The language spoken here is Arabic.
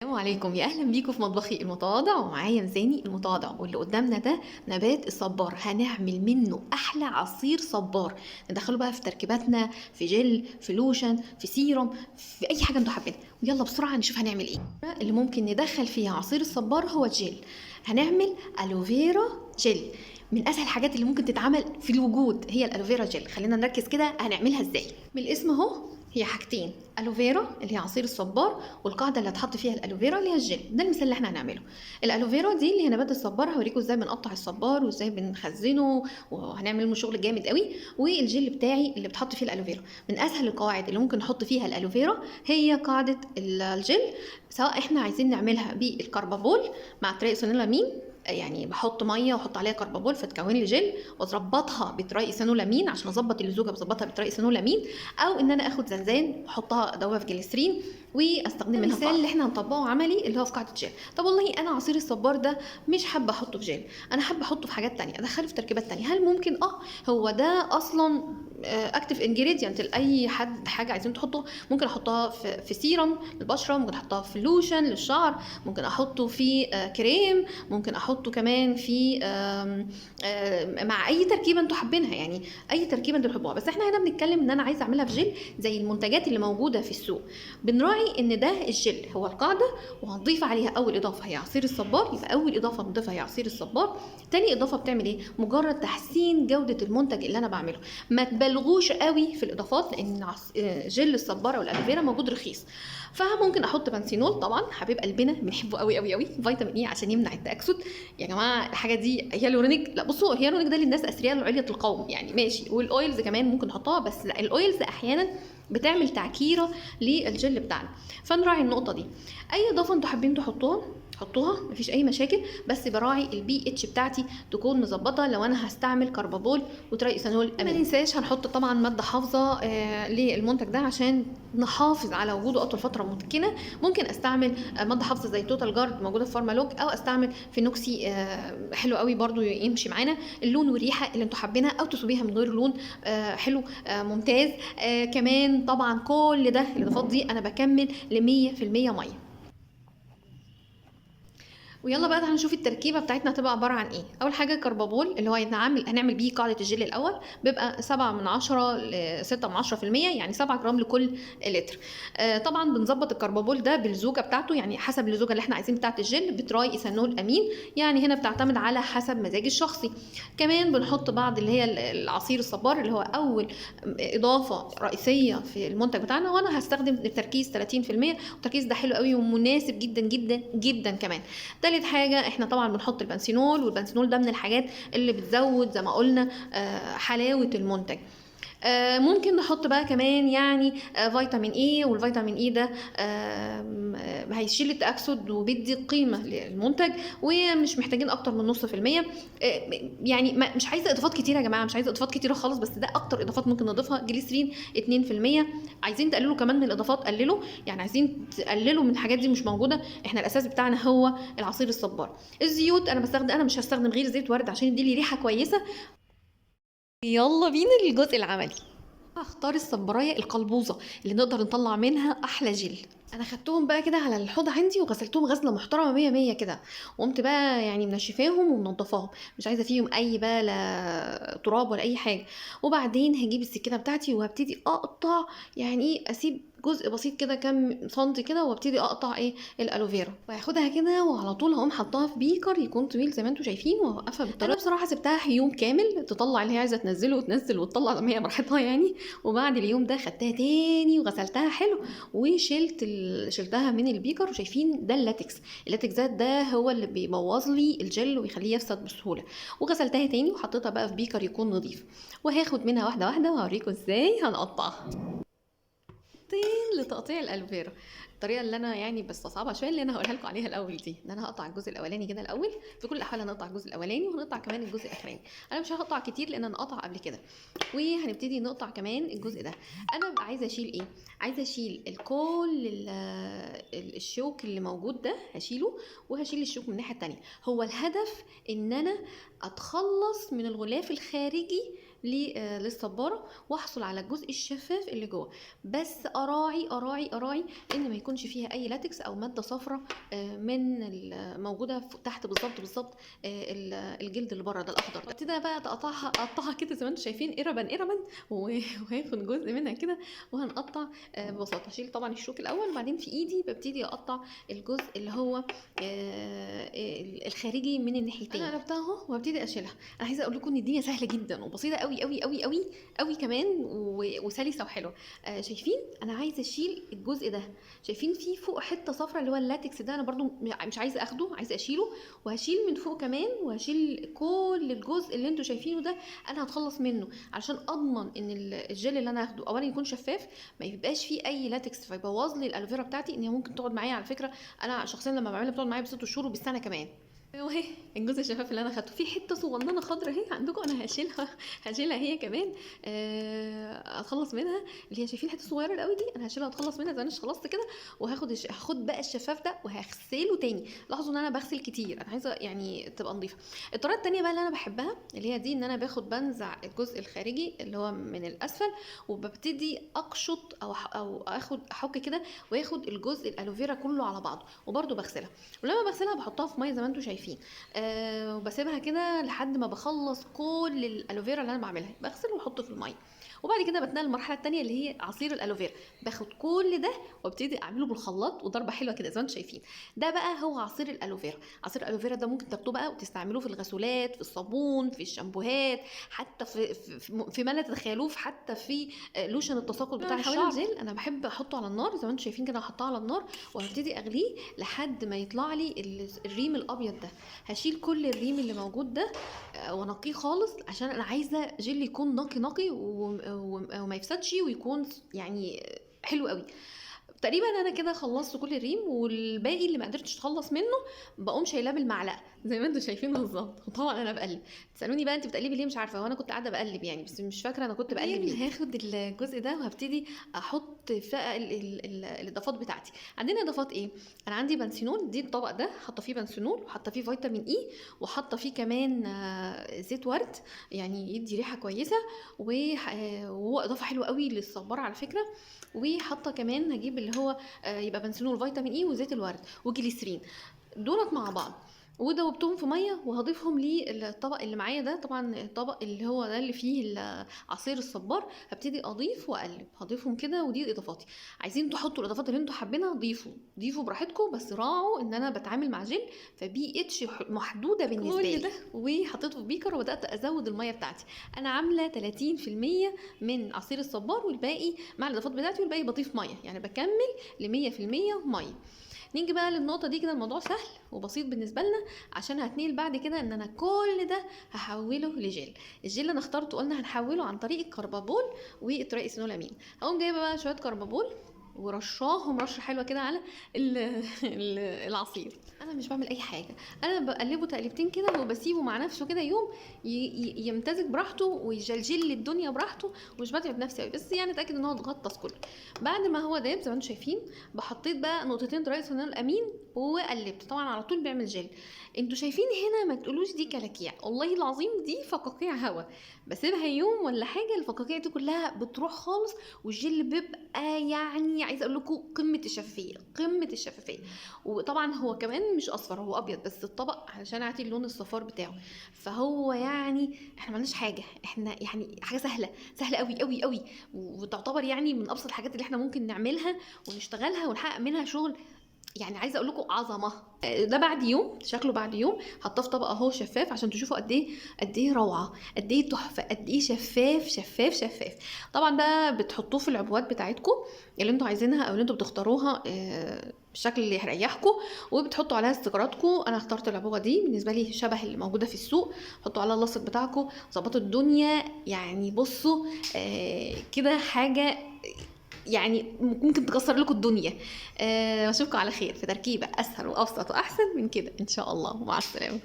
السلام عليكم، يا اهلا بيكم في مطبخي المتواضع، ومعايا ميزاني المتواضع. واللي قدامنا ده نبات الصبار، هنعمل منه احلى عصير صبار. ندخله بقى في تركيباتنا، في جل، في لوشن، في سيروم، في اي حاجه انتوا حابينها. ويلا بسرعه نشوف هنعمل ايه. اللي ممكن ندخل فيها عصير الصبار هو الجل. هنعمل الوفيرا جل. من اسهل الحاجات اللي ممكن تتعمل في الوجود هي الالوفيرا جل. خلينا نركز كده هنعملها ازاي. من الاسم اهو، هي حاجتين: الوفيرا اللي هي عصير الصبار، والقاعده اللي هتحط فيها الالوفيرا اللي هي الجل. ده المثال اللي احنا هنعمله. الالوفيرا دي اللي هي نبات الصبار، هوريكم ازاي بنقطع الصبار وازاي بنخزنه، وهنعمل منه شغل جامد قوي. والجل بتاعي اللي بتحط فيه الالوفيرا. من اسهل القواعد اللي ممكن نحط فيها الالوفيرا هي قاعده الجل، سواء احنا عايزين نعملها بالكربابول مع تريسونيلامين، يعني بحط ميه واحط عليها كربابول فتكون لي جل، واظبطها بترايسينولامين عشان اظبط اللزوجه بظبطها بترايسينولامين، او ان انا اخد زنزان واحطها ادوبها في جليسرين واستخدم منها. المثال اللي احنا هنطبقه عملي اللي هو في قاعده جل. طب والله انا عصير الصبار ده مش حابه احطه في جل، انا حابه احطه في حاجات تانية، ادخله في تركيبات تانية. هل ممكن؟ هو ده اصلا اكتف انجريدينت لاي حد، حاجه عايزين تحطه. ممكن احطها في سيرم للبشره، ممكن احطها في لوشن للشعر، ممكن احطه في كريم، ممكن احطه كمان في مع اي تركيبه انتوا حابينها، يعني اي تركيبه انتوا بتحبوها. بس احنا هنا بنتكلم ان انا عايزه اعملها في جل زي المنتجات اللي موجوده في السوق. بنراعي ان ده الجل هو القاعده، وهنضيف عليها اول اضافه هي عصير الصبار. يبقى اول اضافه بنضيفها هي عصير الصبار. تاني اضافه بتعمل ايه؟ مجرد تحسين جوده المنتج اللي انا بعمله. ما تبالغوش قوي في الاضافات، لان جل الصبار او الالوفيرا موجود رخيص. فممكن احط بنسينول، طبعا حبيب قلبنا بنحبه قوي قوي قوي، فيتامين اي عشان يمنع التاكسد. يا جماعه الحاجه دي هيالورونيك، لا بصوا، هيالورونيك ده للناس اثرياء وعليه القوم يعني، ماشي. والاويلز كمان ممكن نحطها، بس لا، الاويلز احيانا بتعمل تعكيره للجل بتاعنا، فنراعي النقطه دي. اي اضافه انتوا حابين تحطوها حطوها، مفيش اي مشاكل، بس براعي البي اتش بتاعتي تكون مظبطه لو انا هستعمل كربابول وترايسانول. ما ننساش هنحط طبعا ماده حافظه للمنتج ده عشان نحافظ على وجوده اطول فتره ممكنه. ممكن استعمل ماده حافظه زي توتال جارد موجوده في فارمالوج، او استعمل فينوكسي حلو قوي برضو يمشي معانا. اللون والريحه اللي انتوا حابينها، او تسيبيها من غير لون حلو ممتاز. كمان طبعا كل ده الاضافات دي انا بكمل ل 100% ميه. ويلا بقى تعالى نشوف التركيبه بتاعتنا هتبقى عباره عن ايه. اول حاجه كربابول، اللي هو هنعمل بيه قاعده الجل الاول، بيبقى 7 من 10 ل 6 من 10%، يعني 7 جرام لكل لتر. طبعا بنظبط الكربابول ده بالزوجه بتاعته، يعني حسب الزوجه اللي احنا عايزين بتاعه الجل، بتراي ايثانول امين، يعني هنا بتعتمد على حسب مزاج الشخصي. كمان بنحط بعض اللي هي العصير الصبار، اللي هو اول اضافه رئيسيه في المنتج بتاعنا، وانا هستخدم التركيز 30%. والتركيز ده حلو قوي ومناسب جدا جدا جدا كمان. تالت حاجة احنا طبعا بنحط البنسينول، والبنسينول ده من الحاجات اللي بتزود زي ما قلنا حلاوة المنتج. ممكن نحط بقى كمان يعني فيتامين اي، والفيتامين اي ده هيشيل التأكسد وبيدي قيمة للمنتج، ومش محتاجين اكتر من نص في المية. يعني مش عايزة اضافات كتيرة يا جماعة، مش عايزة اضافات كتيرة خالص، بس ده اكتر اضافات ممكن نضيفها. جليسرين 2%. عايزين تقللوا كمان من الاضافات قللوا، يعني عايزين تقللوا من الحاجات دي مش موجودة. احنا الاساس بتاعنا هو العصير الصبار. الزيوت انا مش هستخدم غير زيت ورد عشان يديلي ريحة كويسة. يلا بينا للجزء العملي. هختار الصبرايه القلبوزه اللي نقدر نطلع منها احلى جل. انا خدتهم بقى كده على الحوض عندي وغسلتهم غسله محترمه 100 100 كده، وقمت بقى يعني منشفاهم ومنضفاهم، مش عايزه فيهم اي بقى لا تراب ولا اي حاجه. وبعدين هجيب السكينه بتاعتي وهبتدي اقطع، يعني ايه، اسيب جزء بسيط كده كام سنتي كده، وابتدي اقطع ايه الالوفيرا، وهاخدها كده وعلى طول هقوم حطاها في بيكر يكون طويل زي ما انتم شايفين، واوقفها بالطريقه. انا بصراحه سبتها يوم كامل تطلع اللي هي عايزه تنزله وتنزل وتطلع زي ما هي براحتها يعني. وبعد اليوم ده خدتها تاني وغسلتها حلو، شلتها من البيكر. وشايفين ده اللاتكس ده هو اللي بيبوظ لي الجل ويخليه يفسد بسهوله. وغسلتها تاني وحطيتها بقى في بيكر يكون نظيف، وهاخد منها واحده واحده وهوريكم ازاي هنقطعها. لتقطيع الالوفيرا، الطريقه اللي انا يعني بستصعبها شويه، اللي انا هقولها لكم عليها الاول دي، ان انا هقطع الجزء الاولاني كده الاول. في كل الاحوال هنقطع الجزء الاولاني وهنقطع كمان الجزء الاخراني. انا مش هقطع كتير لان انا قطع قبل كده. وهنبتدي نقطع كمان الجزء ده. انا بقى عايزه اشيل ايه؟ عايزه اشيل الشوك اللي موجود ده هشيله، وهشيل الشوك من الناحيه التانية. هو الهدف ان انا اتخلص من الغلاف الخارجي للصباره واحصل على الجزء الشفاف اللي جوه. بس اراعي ان ما يكونش فيها اي لاتكس او ماده صفراء من موجوده تحت بالظبط الجلد اللي بره ده الاخضر ده. ابتدي بقى اقطعها كده زي ما انتم شايفين اربا وهاخد جزء منها كده وهنقطع ببساطه. اشيل طبعا الشوك الاول، وبعدين في ايدي ببتدي اقطع الجزء اللي هو الخارجي من الناحيتين. انا قلبتها اهو وهبتدي اشيلها. انا عايزه اقول لكم ان الدنيا سهله جدا وبسيطه قوي كمان وسلسه وحلوه. شايفين انا عايزه اشيل الجزء ده، شايفين فيه فوق حته صفرا اللي هو اللاتكس ده، انا برضو مش عايزه اخده، عايزه اشيله. وهشيل من فوق كمان، وهشيل كل الجزء اللي انتوا شايفينه ده انا هتخلص منه علشان اضمن ان الجل اللي انا هاخده اولا يكون شفاف، ما يبقاش فيه اي لاتكس فيبوظ لي الالوفيرا بتاعتي، ان هي ممكن تقعد معايا. على فكره انا شخصيا لما بعملها بتقعد معايا ب6 شهور وبالسنه كمان. اهي الجزء الشفاف اللي انا خدته في حته صغننه خضرا اهي عندكم، انا هشيلها هي كمان. اتخلص منها، اللي هي شايفين الحته الصغيره قوي دي انا هشيلها اتخلص منها زي ما انا خلصت كده. هاخد بقى الشفاف ده وهغسله تاني. لاحظوا ان انا بغسل كتير، انا عايزه يعني تبقى نظيفه. الطريقه التانية بقى اللي انا بحبها اللي هي دي، ان انا بنزع الجزء الخارجي اللي هو من الاسفل، وببتدي اقشط او احك كده، واخد الجزء الالوفيرا كله على بعضه وبرده بغسلها. ولما بغسلها بحطها في ميه زي ما انتم شايفين، وبسيبها كده لحد ما بخلص كل الالوفيرا اللي انا بعملها، بغسل واحطه في الميه. وبعد كده بتنقل المرحله الثانيه اللي هي عصير الالوفيرا. باخد كل ده وابتدي اعمله بالخلاط وضربه حلوه كده زي ما انتم شايفين. ده بقى هو عصير الالوفيرا. عصير الالوفيرا ده ممكن تاخدوه بقى وتستعملوه في الغسولات، في الصابون، في الشامبوهات، حتى في ما لا تتخيلوه، حتى في لوشن التساقط بتاع الشعر. الجل انا بحب احطه على النار زي ما انتم شايفين كده، هحطه على النار وهبتدي اغليه لحد ما يطلع لي الريم الابيض ده. هشيل كل الريم اللي موجود ده وانقيه خالص، عشان انا عايزه جل يكون نقي وما يفسدش ويكون يعني حلو قوي. تقريبا انا كده خلصت كل الريم، والباقي اللي ما قدرتش اتخلص منه بقوم شايلاه بالمعلقه زي ما انتم شايفين بالظبط. وطبعا انا بقلب. تسالوني بقى انت بتقلبي ليه؟ مش عارفه، وانا كنت قاعده بقلب يعني، بس مش فاكره انا كنت بقلب ليه. هاخد الجزء ده وهبتدي احط في الاضافات بتاعتي. عندنا اضافات ايه؟ انا عندي بنسينول، دي الطبق ده حاطه فيه بنسينول، وحاطه فيه فيتامين اي، وحاطه فيه كمان زيت ورد يعني يدي ريحه كويسه، وهو اضافه حلوه قوي للصباره على فكره. وحاطه كمان هجيب اللي هو يبقى بنسينول، فيتامين اي، وزيت الورد، وجليسرين، دولت مع بعض، ودوبتهم في ميه وهضيفهم للطبق اللي معايا ده. طبعا الطبق اللي هو ده اللي فيه عصير الصبار، هبتدي اضيف واقلب، هضيفهم كده. ودي اضافاتي. عايزين تحطوا الاضافات اللي انتوا حابينها ضيفوا براحتكم، بس راعوا ان انا بتعامل مع جل فبي اتش محدوده بالنسبه لي ده. وحطيته في بيكر وبدات ازود الميه بتاعتي. انا عامله 30% من عصير الصبار والباقي مع الاضافات بتاعتي، والباقي بضيف ميه، يعني بكمل ل 100% ميه. نيجي بقى للنقطة دي كده، الموضوع سهل وبسيط بالنسبة لنا، عشان هتنيل بعد كده ان انا كل ده هحوله لجل. الجل اللي انا اخترته قلنا هنحوله عن طريق الكربابول وطريق السينولامين. هقوم جايبه بقى شوية كربابول ورشاهم رشه حلوه كده على العصير. انا مش بعمل اي حاجه، انا بقلبه تقلبتين كده وبسيبه مع نفسه كده يوم يمتزج براحته ويجلجل الدنيا براحته، ومش بتعب نفسي قوي، بس يعني اتاكد ان هو اتغطس كله. بعد ما هو داب زي ما انتم شايفين، بحطيت بقى نقطتين طريق السينولامين وقلبت. طبعا على طول بيعمل جل. انتوا شايفين هنا ما تقولوش دي كلاكيع، والله العظيم دي فقاقيع هوا. بسيبها يوم ولا حاجه، الفقاقيع دي كلها بتروح خالص، والجل بيبقى يعني عايزه اقول لكم قمه الشفافيه. وطبعا هو كمان مش اصفر، هو ابيض، بس الطبق علشان اعطي اللون الصفار بتاعه. فهو يعني احنا مالناش حاجه، احنا يعني حاجه سهله قوي، وتعتبر يعني من ابسط الحاجات اللي احنا ممكن نعملها ونشتغلها ونحقق منها شغل. يعني عايزه اقول لكم عظمه. ده بعد يوم، شكله بعد يوم حطاه في طبق اهو شفاف عشان تشوفوا قد ايه روعه، قد ايه تحفه، قد ايه شفاف. طبعا ده بتحطوه في العبوات بتاعتكم اللي انتوا عايزينها او اللي انتوا بتختاروها بالشكل اللي يريحكم، وبتحطوا عليها استيكراتكم. انا اخترت العبوه دي بالنسبه لي شبه اللي موجوده في السوق. حطوا عليها اللاصق بتاعكم، ظبطوا الدنيا. يعني بصوا كده حاجه يعني ممكن تكسر لكم الدنيا. واشوفكم على خير في تركيبه اسهل وابسط واحسن من كده ان شاء الله. مع السلامه.